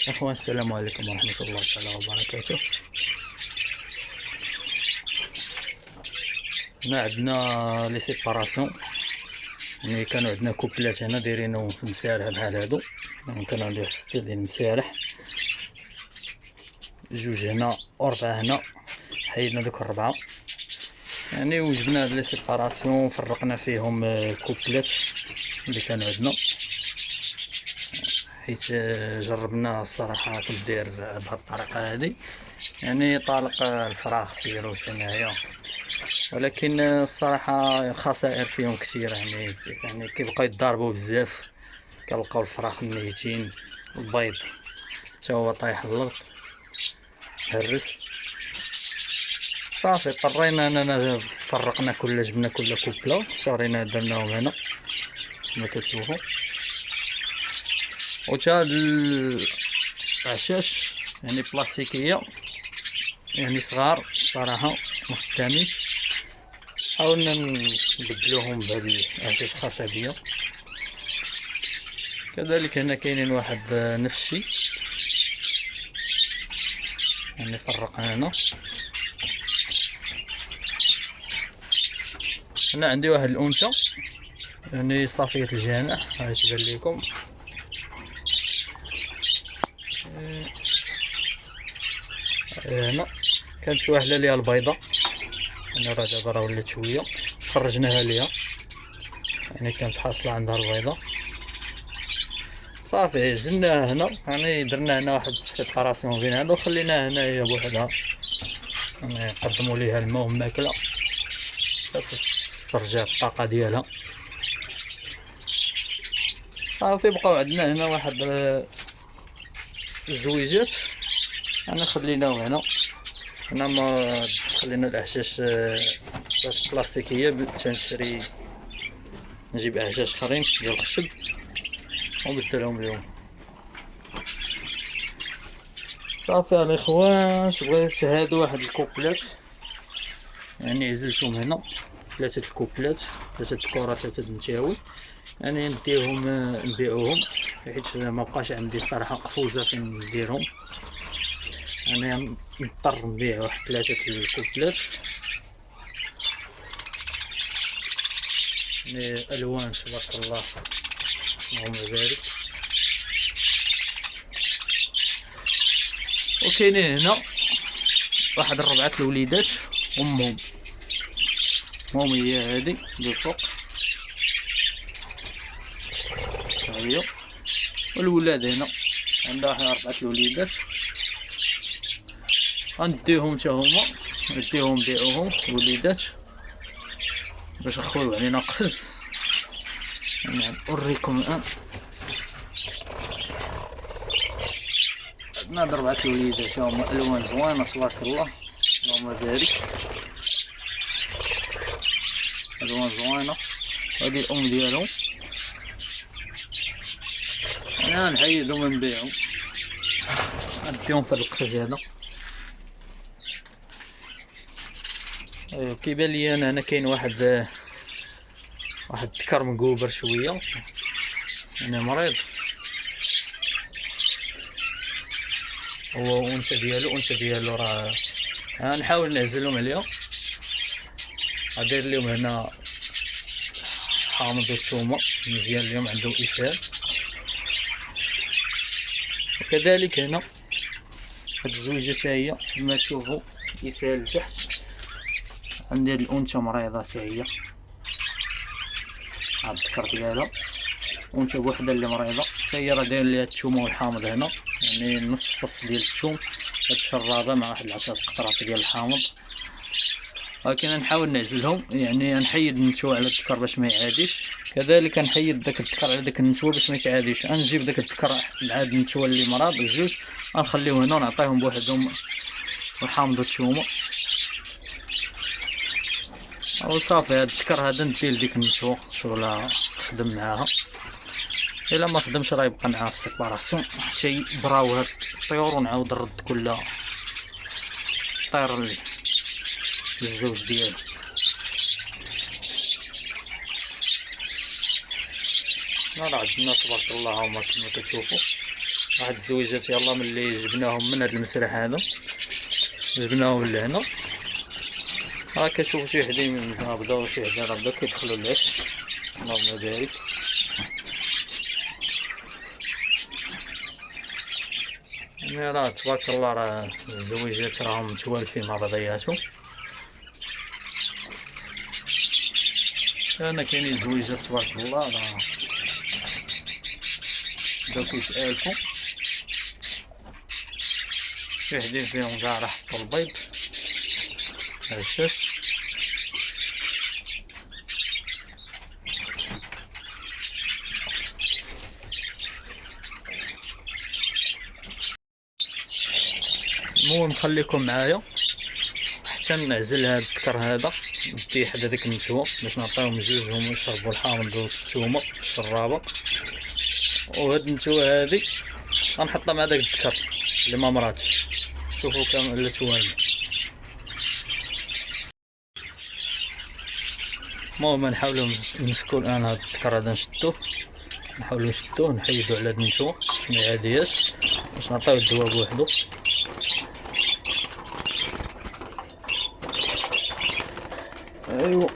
اخوان السلام عليكم ورحمة الله تعالى وبركاته. هنا عندنا لي سيباراسيون، يعني كانوا عندنا كوبلات هنا دايرينهم في مسارح بحال هادو، يعني كانوا عندي واحد 6 ديال المسارح، جوج هنا و4 هنا. حيدنا دوك الربعة، يعني وجدنا هاد لي سيباراسيون فرقنا فيهم كوبلات اللي كانوا عندنا، حيت جربنا الصراحة كدير بهاد الطريقة هادي، يعني طالق الفراخ ديالوش هنايا، ولكن الصراحة خسائر فيهم كثيرة. يعني كيبقاو يتضاربوا بزاف، كنلقاو الفراخ ميتين، البيض حتى هو طايح اللغط هرس. صافي اضطرينا اننا فرقنا جبنا كل كوبلة، اختارينا درناهم هنا كما كتشوفوا. و تا هاد العشاش يعني بلاستيكية، يعني صغار صراحة مخدامينش، حاولنا نبدلوهم بهاد العشاش خشبية. كذلك هنا كاينين واحد نفس الشيء، يعني فرقنا هنا. هنا عندي واحد الانثى، يعني صافية الجناح، ها تبان لكم. هنا كانت واحدة ليها البيضة، انا راه دابا راه ولات شوية، خرجناها ليها، يعني كانت حاصلة عندها البيضة. صافي زلناها هنا، يعني درنا هنا واحد سيباراسيون بين هذا وخليناها هنايا بوحدها، يعني نقدموا ليها الماء والماكلة حتى تسترجع الطاقة ديالها. صافي بقاو عندنا هنا واحد الزويجات، انا خليناهم هنا. هنا ما خلينا الاعشاش بلاستيكيه، تنشري نجيب اعشاش اخرين ديال الخشب ونبدلهم لهم. صافي الاخوان، بغيت هادو واحد الكوبلات، يعني عزلتهم هنا 3 الكوبلات، 3 الكرات، 3 المتاوي، يعني نديهم نبيعوهم، حيت ما بقاش عندي صراحه قفوزه فين نديرهم، يعني نضطر نبيع واحد 3 الكوبلات. يعني الوان تبارك الله، اللهم بارك. وكاينين هنا واحد 4 الوليدات امهم، هي هادي بالفوق هي، والولاد هنا عندها واحد 4 الوليدات، غنديهم حتى هما، نديهم نبيعوهم الوليدات باش نخويو علينا قفز. يعني نوريكم الان، عندنا 4 الوليدات هما الوان زوينه تبارك الله، اللهم بارك، الوان زوينه. هادي الام ديالهم، انا نحيدهم ونبيعهم، نديهم في هاد القفز هذا. كيبان لي انا هنا كاين واحد الذكر مقوبر شويه، انا مريض، هو انثى ديالو راه نحاول نعزلهم عليها. غادير لهم هنا حامض والثومه مزيان، اليوم عنده اسهال. وكذلك هنا هاد الزويجه حتى هي كما تشوفوا اسهال لتحت، عندي هاد الانثى مريضه حتى هي، هاد الذكر ديالها، وانثى بوحده اللي مريضه حتى هي، راه داير ليها الثومه والحامض هنا، يعني نص فص ديال الثوم، هاد الشرابه مع واحد 10 قطرات ديال الحامض. ولكن نحاول نعزلهم، يعني نحيد النتوى على الذكر باش ما يعاديش، كذلك نحيد داك الذكر على داك النتوى باش ما يتعاديش. نجيب داك الذكر مع هاد النتوى اللي مرض الجوج، غنخليهم هنا ونعطيهم بوحدهم الحامض والثومه. وصافي هاد الذكر هذا نديه لديك النتوى شغل خدم معاها، الا ما خدمش راه يبقى معاه السيباراسيون حتى يبراو هاد الطيور، ونعاود نرد كل طير للزوج ديالو. راه عندنا تبارك الله هما كما كتشوفوا واحد الزويجات يلا ملي جبناهم من هاد المسرح هذا، جبناهم لهنا. راه كتشوفوا شي وحدين بداو شي وحدين راه بداو كيدخلوا العش. اللهم بارك. يعني راه تبارك الله راه الزويجات راهم متوالفين مع بعضياتهم. انا كاينين زويجات تبارك الله راه بداو كيتالفوا. شي وحدين فيهم كاع راه حطوا البيض هشاش. المهم خليكم معايا حتى نعزل هاد الذكر هذا، نديه حدا ديك النتوى باش نعطيهم جوج هما يشربوا الحامض والثومه الشرابه. وهاد النتوى هادي غنحطها مع داك الذكر اللي ما مراتش. شوفوا كامل توالمه. المهم نحاولوا نمسكوا الان هاد الذكر هذا نشدوه، نحاولوا نشدوه نحيدو على هاد النتوى باش ما يعاديهاش، باش نعطيو الدواء بوحدو. ايوا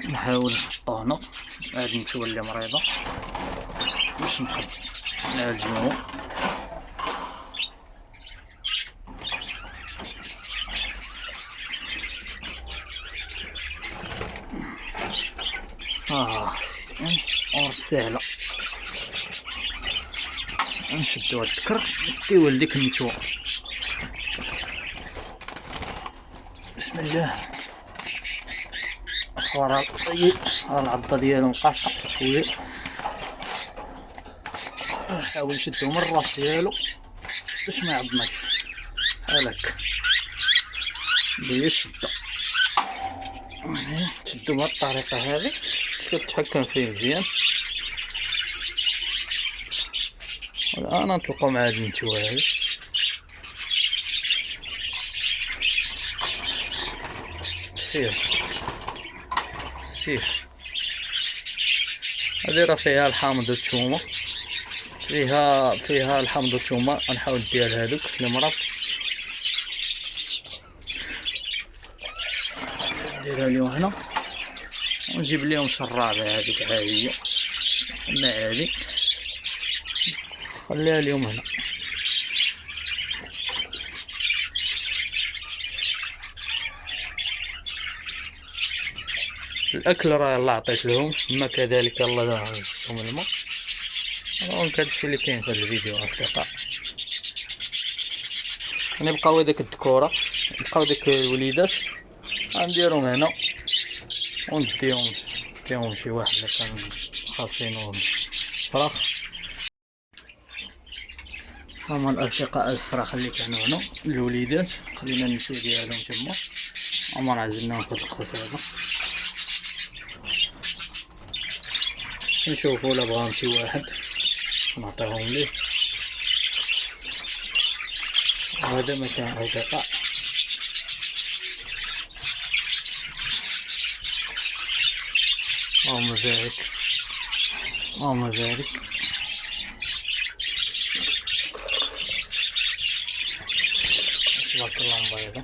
نحاول نحطو هنا هاد النتوى اللي مريضه باش نحط نعالجوهم. صافي امور سهله. نشدو هاد الذكر نديوه لديك النتوى. بسم الله. راه طيب، راه العضه ديالو مقاصه شويه. نحاول نشدو من الراس ديالو باش ما يعضناش بحال هكا. هي الشده تشدو بهاد الطريقه هذه، كتحكم فيه مزيان. والان نطلقو مع هاد النتوى هادي. سير سير. هادي راه فيها الحامض والثومه، فيها الحامض والثومه. غنحاول نديها لهادوك اللي مرض، نديرها ليهم هنا ونجيب ليهم شرابه هذيك عاديه معادي خليها ليهم هنا. الاكل راه يلا عطيت لهم، اما كذلك يلا جبتهم الماء. دونك هادشي اللي كاين في هذا الفيديو اصدقاء. نبقاو ديك الذكوره، نبقاو ديك الوليدات غنديرهم هنا ونديهم فيهم شي واحد اللي كان خاصينهم فراخ. هما الاصدقاء الفراخ اللي كانوا هنا الوليدات، خلينا النسوء ديالهم تما. هما عزلناهم في القص هذا. نشوفوا لا بغاهم شي واحد نعطيهم ليه. وهذا مكان اصدقاء. اللهم بارك اللهم بارك. تبارك الله مبيضة.